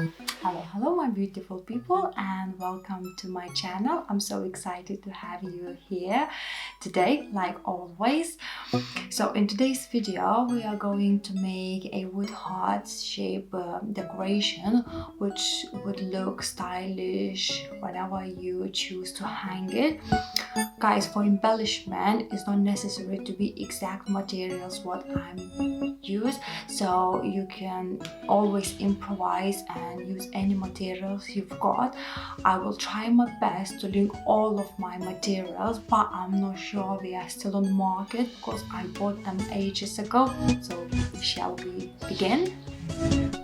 Hello, my beautiful people, and welcome to my channel. I'm so excited to have you here today, like always. So, in today's video, we are going to make a wood heart shape decoration, which would look stylish whenever you choose to hang it. Guys, for embellishment, it's not necessary to be exact materials what I'm use, so you can always improvise and use any materials you've got. I will try my best to link all of my materials, but I'm not sure they are still on the market because I bought them ages ago. So shall we begin?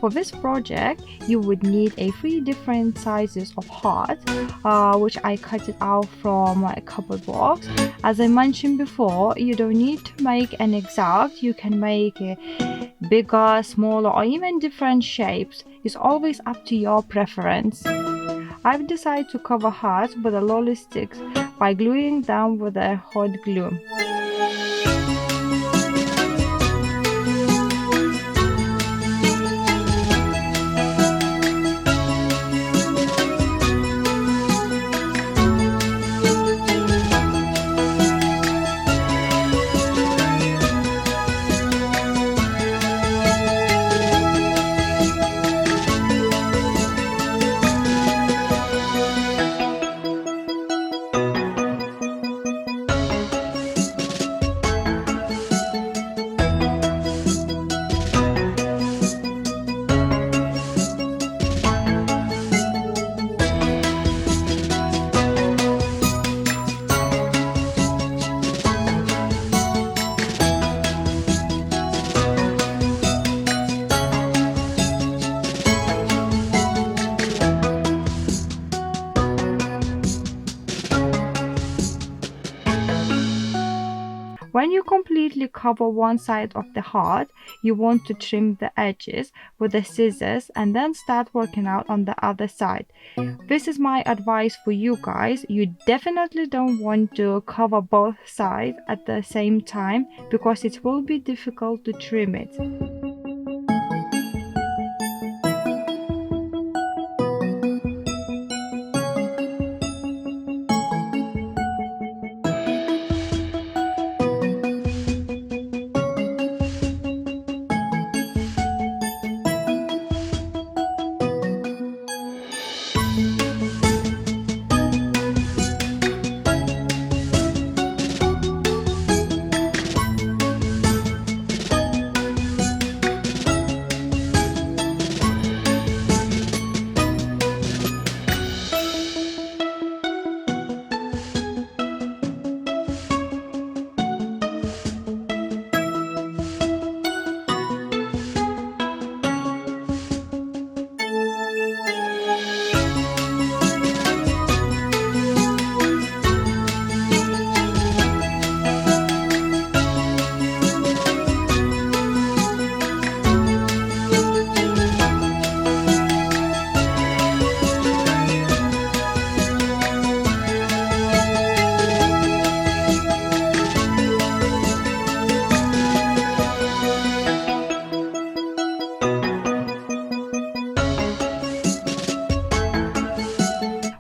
For this project, you would need 3 different sizes of heart, which I cut it out from a cupboard box. As I mentioned before, you don't need to make an exact. You can make a bigger, smaller, or even different shapes. It's always up to your preference. I've decided to cover hearts with the lolly sticks by gluing them with a hot glue. When you completely cover one side of the heart, you want to trim the edges with the scissors and then start working out on the other side. This is my advice for you guys. You definitely don't want to cover both sides at the same time because it will be difficult to trim it.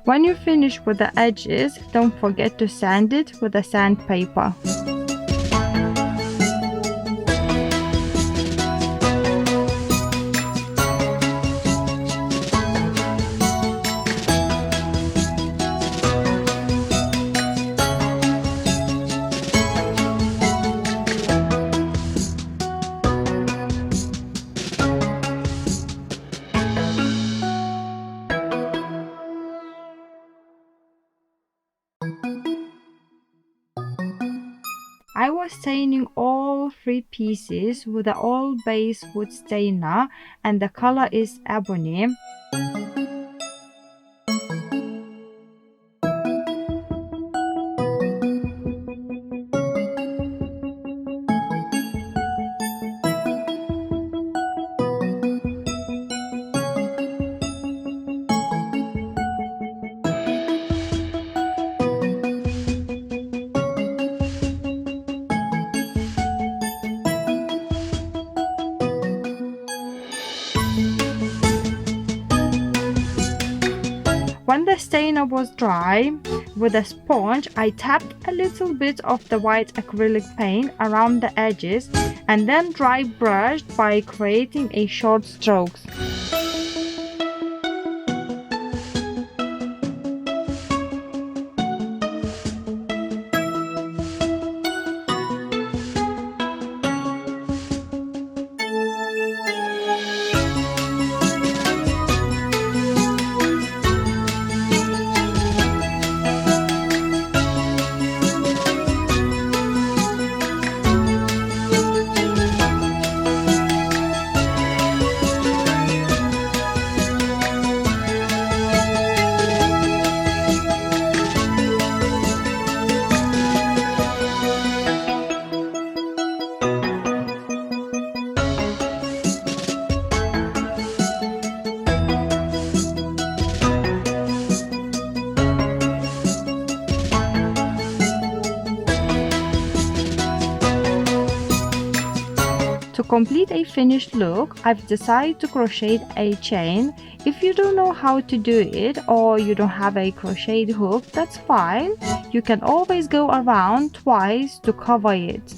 When you finish with the edges, don't forget to sand it with a sandpaper. I was staining all 3 pieces with the oil base wood stainer, and the color is ebony. when the stainer was dry, with a sponge I tapped a little bit of the white acrylic paint around the edges and then dry brushed by creating a short strokes. To complete a finished look, I've decided to crochet a chain. If you don't know how to do it or you don't have a crochet hook, that's fine. You can always go around twice to cover it.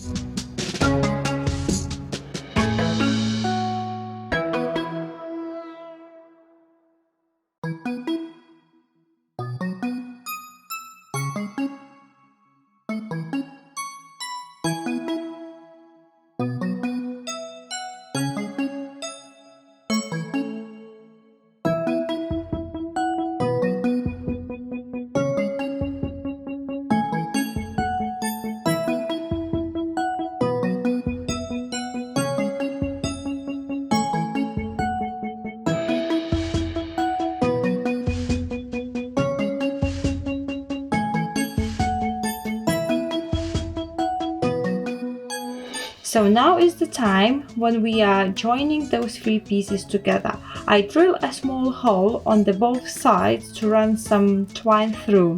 So now is the time when we are joining those three pieces together. I drill a small hole on the both sides to run some twine through.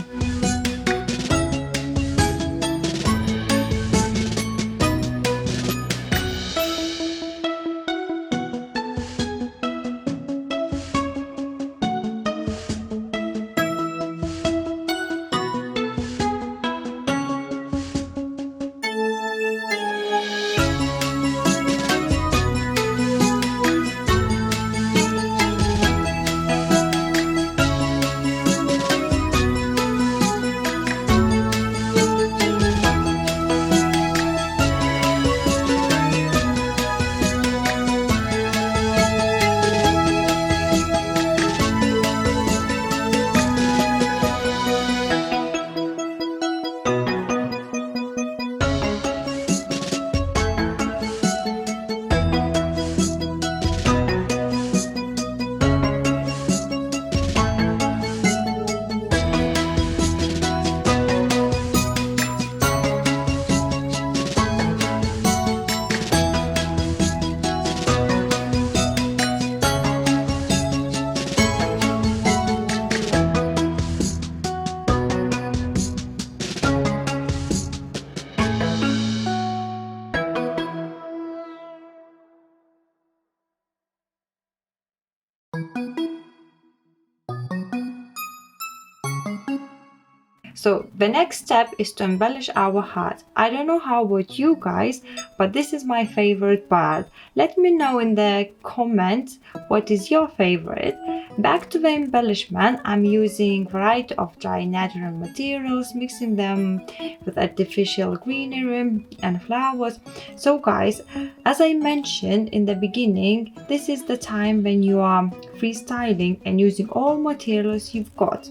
So the next step is to embellish our hat. I don't know how about you guys, but this is my favorite part. Let me know in the comments what is your favorite. Back to the embellishment, I'm using a variety of dry natural materials, mixing them with artificial greenery and flowers. So guys, as I mentioned in the beginning, this is the time when you are freestyling and using all materials you've got.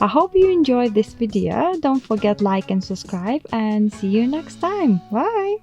I hope you enjoyed this video. Don't forget like and subscribe, and see you next time. Bye!